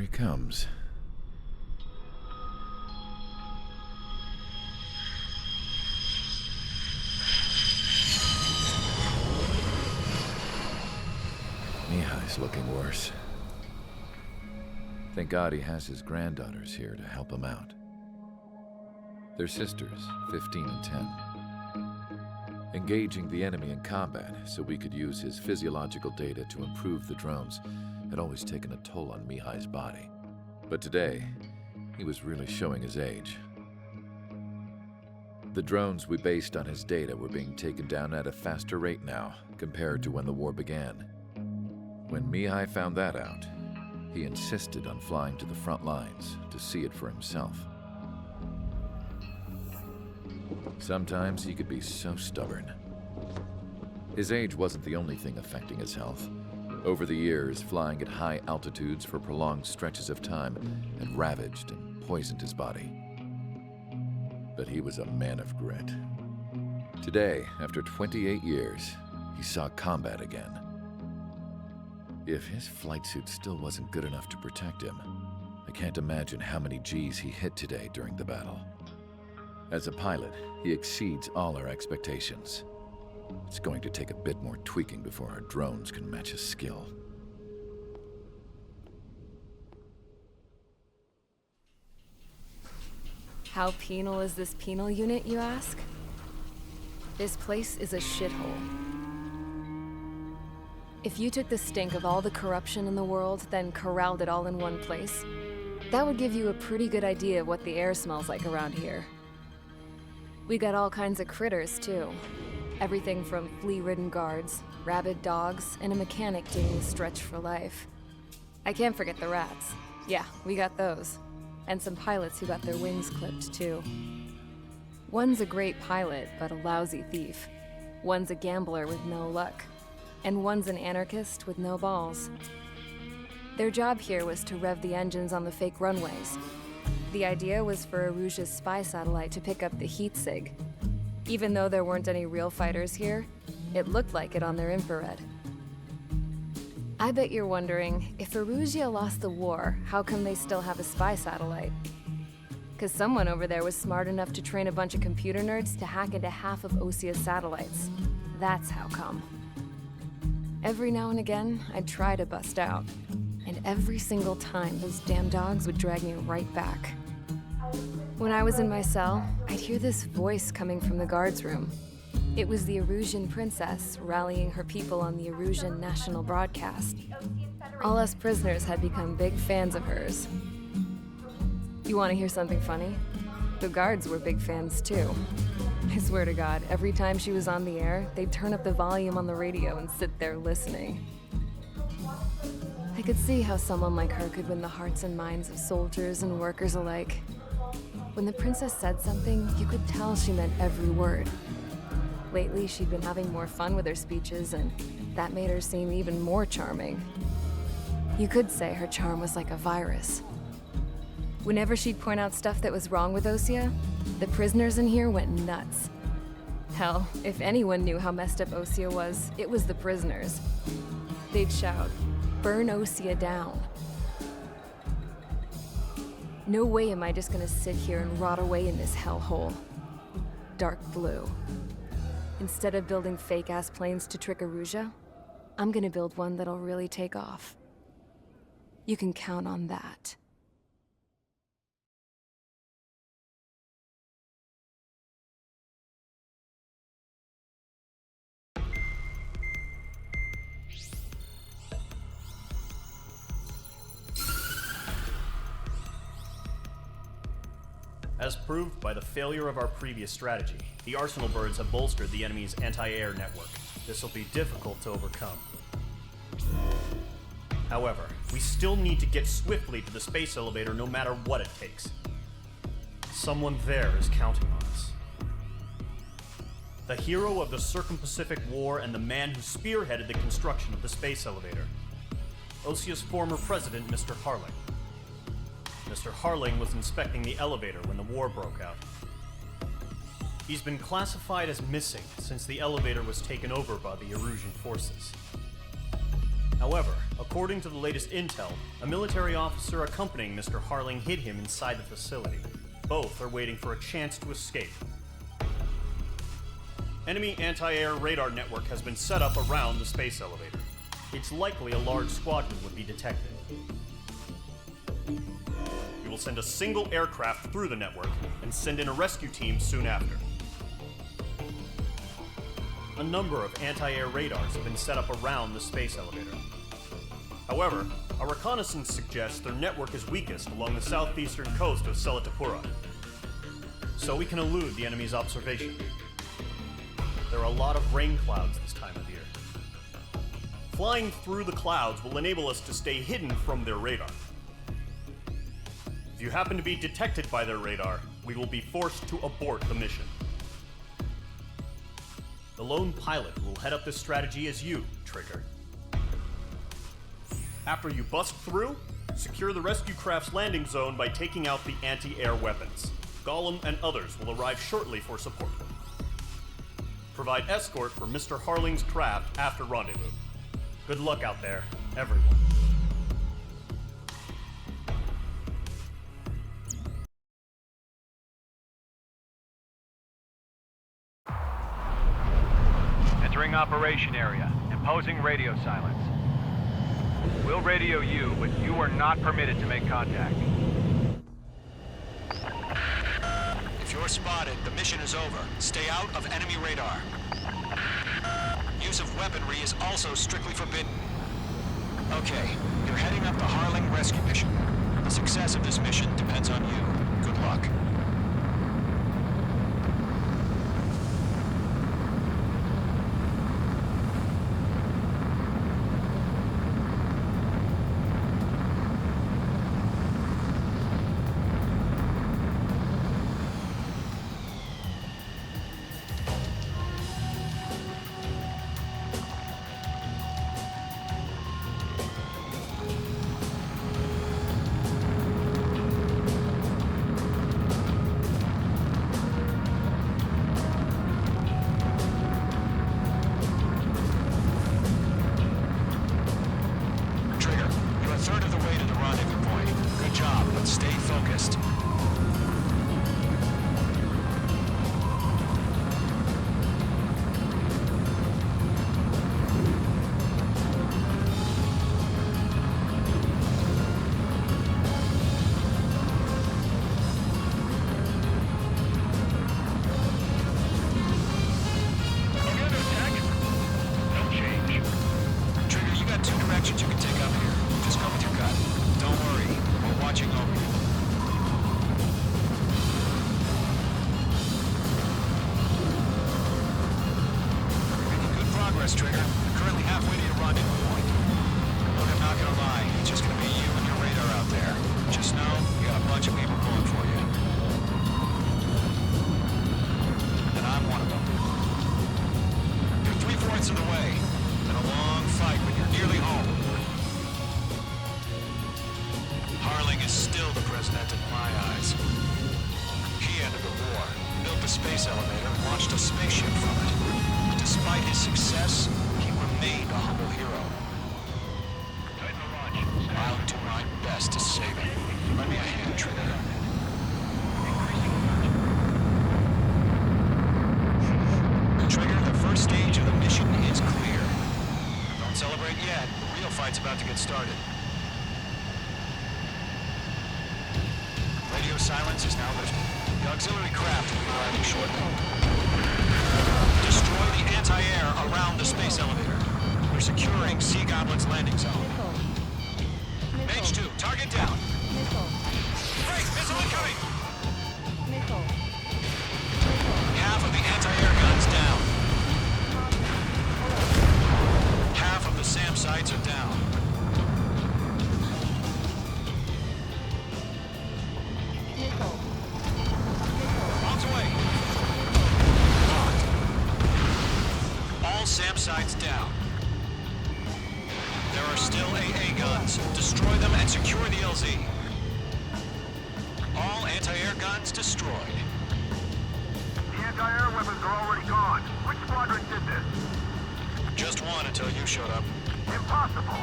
he comes. Mihai's looking worse. Thank God he has his granddaughters here to help him out. They're sisters, 15 and 10. Engaging the enemy in combat so we could use his physiological data to improve the drones had always taken a toll on Mihai's body. But today, he was really showing his age. The drones we based on his data were being taken down at a faster rate now compared to when the war began. When Mihai found that out, he insisted on flying to the front lines to see it for himself. Sometimes he could be so stubborn. His age wasn't the only thing affecting his health. Over the years, flying at high altitudes for prolonged stretches of time had ravaged and poisoned his body. But he was a man of grit. Today, after 28 years, he saw combat again. If his flight suit still wasn't good enough to protect him, I can't imagine how many Gs he hit today during the battle. As a pilot, he exceeds all our expectations. It's going to take a bit more tweaking before our drones can match his skill. How penal is this penal unit, you ask? This place is a shithole. If you took the stink of all the corruption in the world, then corralled it all in one place, that would give you a pretty good idea of what the air smells like around here. We got all kinds of critters, too. Everything from flea-ridden guards, rabid dogs, and a mechanic taking a stretch for life. I can't forget the rats. Yeah, we got those. And some pilots who got their wings clipped, too. One's a great pilot, but a lousy thief. One's a gambler with no luck. And one's an anarchist with no balls. Their job here was to rev the engines on the fake runways. The idea was for Aruja's spy satellite to pick up the heat sig. Even though there weren't any real fighters here, it looked like it on their infrared. I bet you're wondering, if Aruja lost the war, how come they still have a spy satellite? 'Cause someone over there was smart enough to train a bunch of computer nerds to hack into half of Osia's satellites. That's how come. Every now and again, I'd try to bust out. And every single time, those damn dogs would drag me right back. When I was in my cell, I'd hear this voice coming from the guards room. It was the Erusian princess rallying her people on the Erusian national broadcast. All us prisoners had become big fans of hers. You want to hear something funny? The guards were big fans too. I swear to God, every time she was on the air, they'd turn up the volume on the radio and sit there listening. I could see how someone like her could win the hearts and minds of soldiers and workers alike. When the princess said something, you could tell she meant every word. Lately, she'd been having more fun with her speeches, and that made her seem even more charming. You could say her charm was like a virus. Whenever she'd point out stuff that was wrong with Osia, the prisoners in here went nuts. Hell, if anyone knew how messed up Osia was, it was the prisoners. They'd shout, "Burn Osia down." No way am I just gonna sit here and rot away in this hellhole. Dark blue. Instead of building fake-ass planes to trick Aruja, I'm gonna build one that'll really take off. You can count on that. As proved by the failure of our previous strategy, the Arsenal birds have bolstered the enemy's anti-air network. This will be difficult to overcome. However, we still need to get swiftly to the space elevator no matter what it takes. Someone there is counting on us. The hero of the Circum-Pacific War and the man who spearheaded the construction of the space elevator. Osia's former president, Mr. Harling. Mr. Harling was inspecting the elevator when the war broke out. He's been classified as missing since the elevator was taken over by the Erusian forces. However, According to the latest intel, a military officer accompanying Mr. Harling hid him inside the facility. Both are waiting for a chance to escape. Enemy anti-air radar network has been set up around the space elevator. It's likely a large squadron would be detected. We will send a single aircraft through the network and send in a rescue team soon after. A number of anti-air radars have been set up around the space elevator. However, our reconnaissance suggests their network is weakest along the southeastern coast of Selatapura, so we can elude the enemy's observation. There are a lot of rain clouds this time of year. Flying through the clouds will enable us to stay hidden from their radar. If you happen to be detected by their radar, we will be forced to abort the mission. The lone pilot who will head up this strategy is you, Trigger. After you bust through, secure the rescue craft's landing zone by taking out the anti-air weapons. Gollum and others will arrive shortly for support. Provide escort for Mr. Harling's craft after rendezvous. Good luck out there, everyone. Entering operation area. Imposing radio silence. We'll radio you, but you are not permitted to make contact. If you're spotted, the mission is over. Stay out of enemy radar. Use of weaponry is also strictly forbidden. Okay, you're heading up the Harling rescue mission. The success of this mission depends on you. Good luck. Trigger. Currently halfway to your rendezvous point. Look, I'm not gonna lie. It's just gonna be you and your radar out there. Just know, you got a bunch of people pulling for you. And I'm one of them. You're 3/4 of the way. Been a long fight, but you're nearly home. Harling is still the president in my eyes. He ended the war, built the space elevator, and launched a spaceship from it. Despite his success, he remained a humble hero. I'll do my best to save him. Lend me a hand, Trigger. Trigger, the first stage of the mission is clear. Don't celebrate yet. The real fight's about to get started. Radio silence is now lifted. The auxiliary craft will be arriving shortly. Destroy the anti-air around the space elevator. We're securing Sea Goblin's landing zone. Mage 2, target down. Break, missile incoming! Half of the anti-air guns down. Half of the SAM sites are down. Bombs away. SAM sites down. There are still AA guns. Destroy them and secure the LZ. All anti-air guns destroyed. The anti-air weapons are already gone. Which squadron did this? Just one until you showed up. Impossible.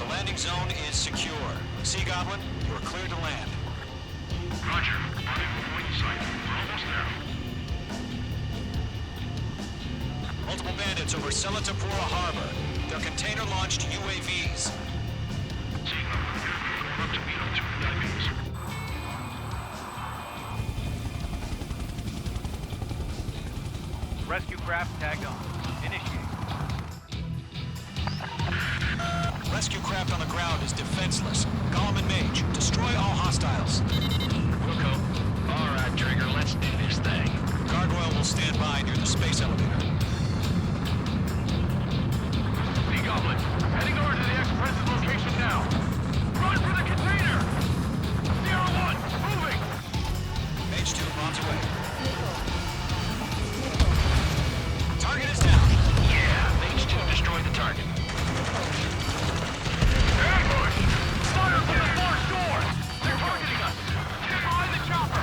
The landing zone is secure. Sea Goblin, you are cleared to land. Roger. Running point sight. We're almost there. Multiple bandits over Selatapura Harbor. They're container-launched UAVs. Signal. Going up to meet up 2 divings. Rescue craft tagged on. Initiate. Rescue craft on the ground is defenseless. Golem and Mage, destroy all hostiles. Wilco. All right, Trigger, let's do this thing. Gargoyle will stand by near the space elevator. Goblin, heading over to the ex-president's location now. Run for the container! Sierra 1, moving! Mage 2 bombs away. Target is down. Yeah, Mage 2 destroyed the target. Ambush! Fire from the far shore! They're targeting us! Get behind the chopper!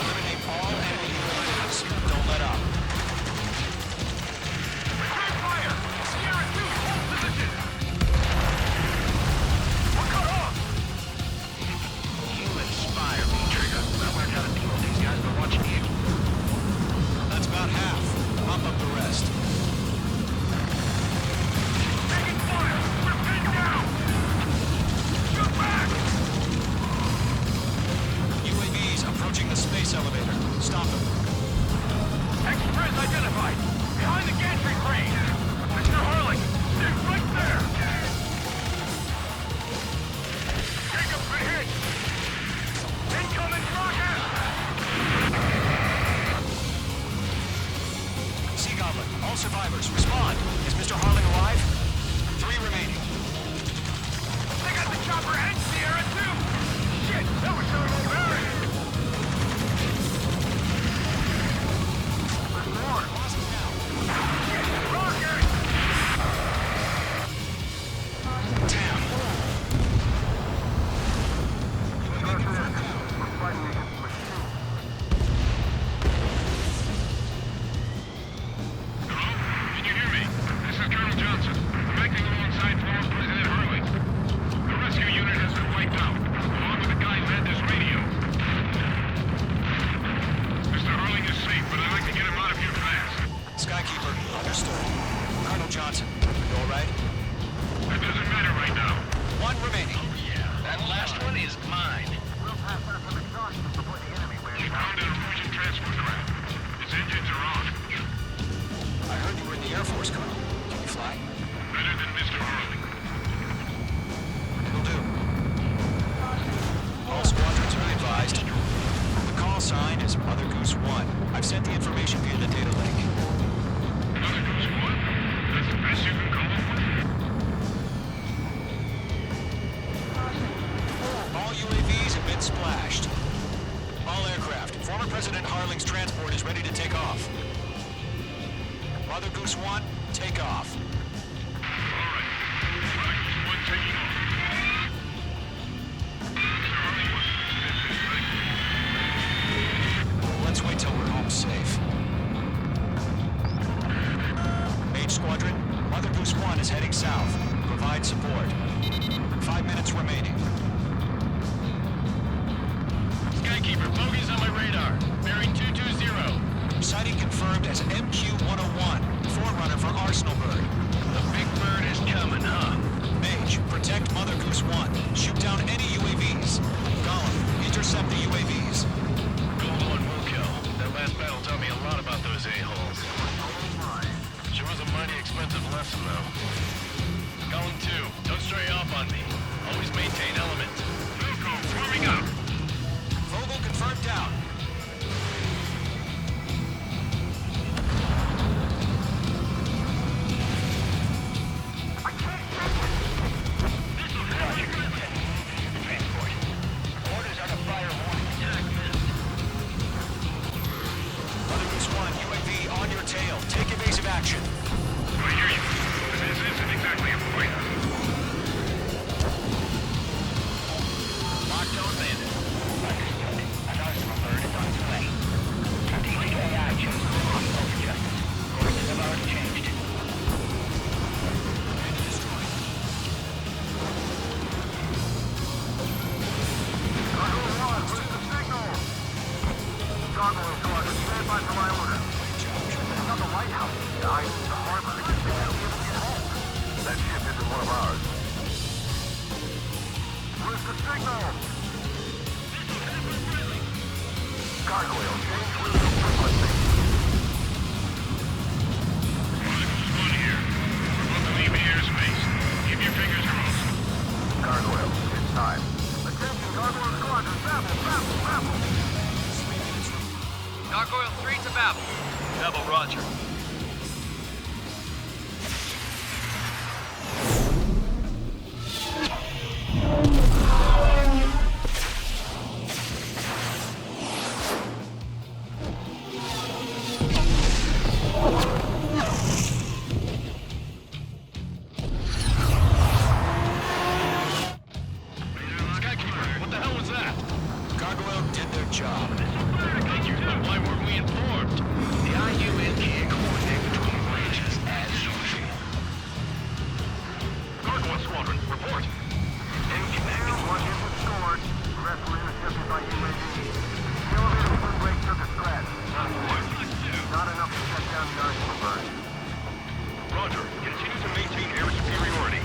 Eliminate all enemy UAVs. Don't let up. Return fire! Sierra 2, hold position! We're cut off! You inspire me, Trigger. I learned how to deal with these guys by watching you. That's about half. Bump up the rest. Taking fire! We're pinned down! Shoot back! UAVs approaching the space elevator. Stop them. Express identified! Behind the gantry crane! Mr. Harling! They're right there! Jacob's been hit! Incoming rocket! Sea Goblin, all survivors, respond. Is Mr. Harling alive? 3 remaining. They got the chopper and Sierra too! Shit! That was thermal barrier! There's more! Lost him now. Shit! Rocket! Down. We're fighting against machines. Hello? Can you hear me? This is Colonel Johnson. I'm acting alongside former President Harling. The rescue unit has been wiped out, along with the guy who had this radio. Mr. Harling is safe, but I'd like to get him out of here fast. Skykeeper, understood. Colonel Johnson, you all right? That doesn't matter right now. 1 remaining. Yeah, that last one is mine. We'll pass that from exhaustion before the enemy wears down. Found an emergent transport craft. Its engines are on. I heard you were in the Air Force, Colonel. Can you fly? Better than Mr. Harling. Will do. All squadrons are advised. The call sign is Mother Goose One. I've sent the information via the data link. Mother Goose One? That's the best you can come up with? All UAVs have been splashed. All aircraft. Former President Harling's transport is ready to take off. Mother Goose One, take off. All right. Mother Goose One taking off. Mr. Harling wasn't right? Let's wait till we're home safe. Mage Squadron, Mother Goose One is heading south. Provide support. 5 minutes remaining. Skykeeper, bogeys on my radar. Bearing 220. Sighting confirmed as MQ-101, forerunner for Arsenal Bird. The big bird is coming, huh? Mage, protect Mother Goose One. Shoot down any UAVs. Golem, intercept the UAVs. Gold One will kill. That last battle taught me a lot about those a-holes. Sure was a mighty expensive lesson, though. Column 2, don't stray off on me. Always maintain element. Wilco, forming up. Vogel confirmed down. Transport. Orders are to fire warning attack. Mother Goose One, UAV on your tail. Take evasive action. I hear you. This isn't exactly a fight. Locked on bandit. Understood. An Arsenal bird is on its way. Strategic AI chose hostile for justice. Courses have already changed. That ship isn't one of ours. Where's the signal? Gargoyle, change radio frequency. One here. We're about to leave airspace. Keep your fingers crossed. Gargoyle, it's time. Attention, Gargoyle Squadron, Babel. Gargoyle 3 to Babel. Babel, roger. Skykeeper, what the hell was that? Gargoyle did their job. Thank you. But why weren't we informed? The IUN can't coordinate between branches as usual. Gargoyle Squadron, report. Engineer, one hit was scored. The rest were intercepted by UAV. The elevator wind break took a scratch. Not enough to shut down the arsenal burn. Roger. Continue to maintain air superiority.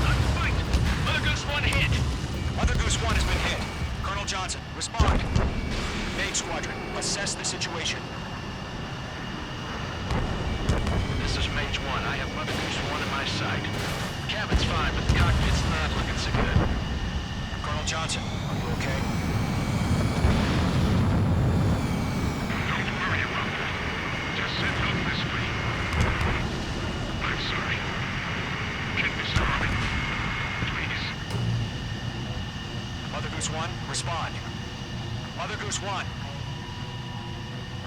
Let's fight! Mother Goose One hit! Mother Goose One has been hit. Colonel Johnson, respond. Main Squadron, assess the situation. This is Mage 1. I have Mother Goose 1 in my sight. Cabin's fine, but the cockpit's not looking so good. Colonel Johnson, are you okay? Don't worry about that. Just send help this way. I'm sorry. Get me started. Please. Mother Goose One, respond. Mother Goose One.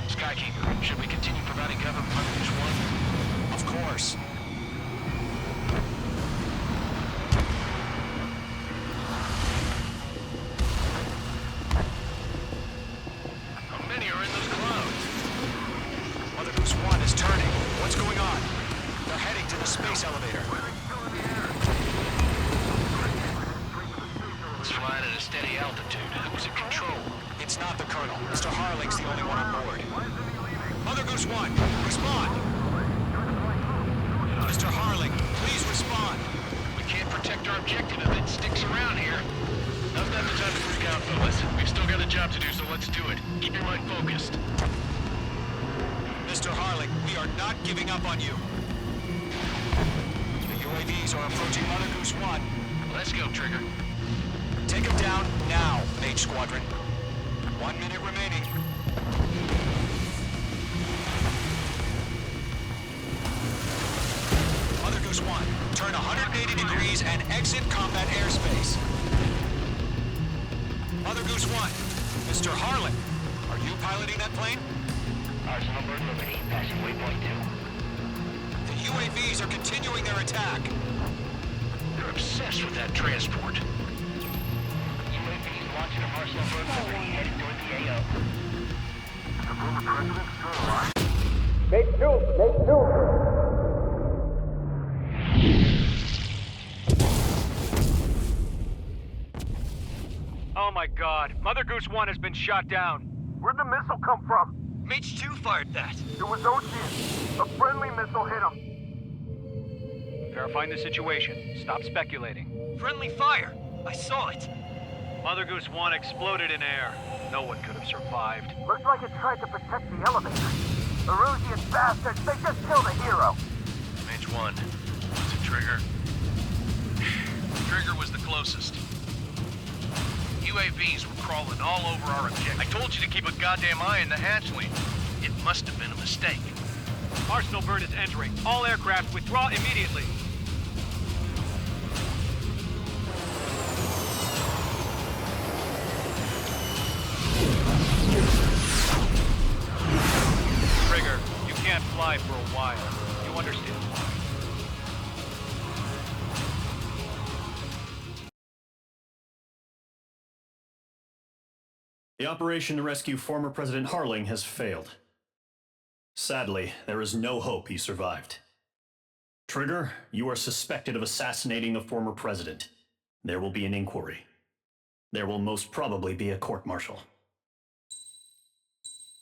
Skykeeper, should we continue providing cover for Mother Goose 1? Of course. How many are in those clouds? Mother Goose One is turning. What's going on? They're heading to the space elevator. It's flying at a steady altitude. Who's in control? It's not the Colonel. Mr. Harling's the only one on board. Mother Goose One, respond! Mr. Harling, please respond! We can't protect our objective if it sticks around here. Now's not the time to freak out, fellas. We've still got a job to do, so let's do it. Keep your mind focused. Mr. Harling, we are not giving up on you. The UAVs are approaching Mother Goose One. Let's go, Trigger. Take them down now, Mage Squadron. 1 minute remaining. Mother Goose One, turn 180 degrees and exit combat airspace. Mother Goose One, Mr. Harlan, are you piloting that plane? Arsenal Bird Liberty, passing waypoint 2. The UAVs are continuing their attack. They're obsessed with that transport. UAVs launching from Arsenal Bird Liberty, headed toward the AO. The former president's still alive. Oh my god, Mother Goose 1 has been shot down. Where'd the missile come from? Mage 2 fired that. It was Ocean. A friendly missile hit him. Verifying the situation. Stop speculating. Friendly fire. I saw it. Mother Goose 1 exploded in air. No one could have survived. Looks like it tried to protect the elevator. Erusian bastards, they just killed a hero. Mage 1. Was it Trigger? Trigger was the closest. UAVs were crawling all over our objective. I told you to keep a goddamn eye in the hatchling. It must have been a mistake. Arsenal Bird is entering. All aircraft withdraw immediately. Trigger, you can't fly for a while. You understand? The operation to rescue former President Harling has failed. Sadly, there is no hope he survived. Trigger, you are suspected of assassinating the former president. There will be an inquiry. There will most probably be a court-martial.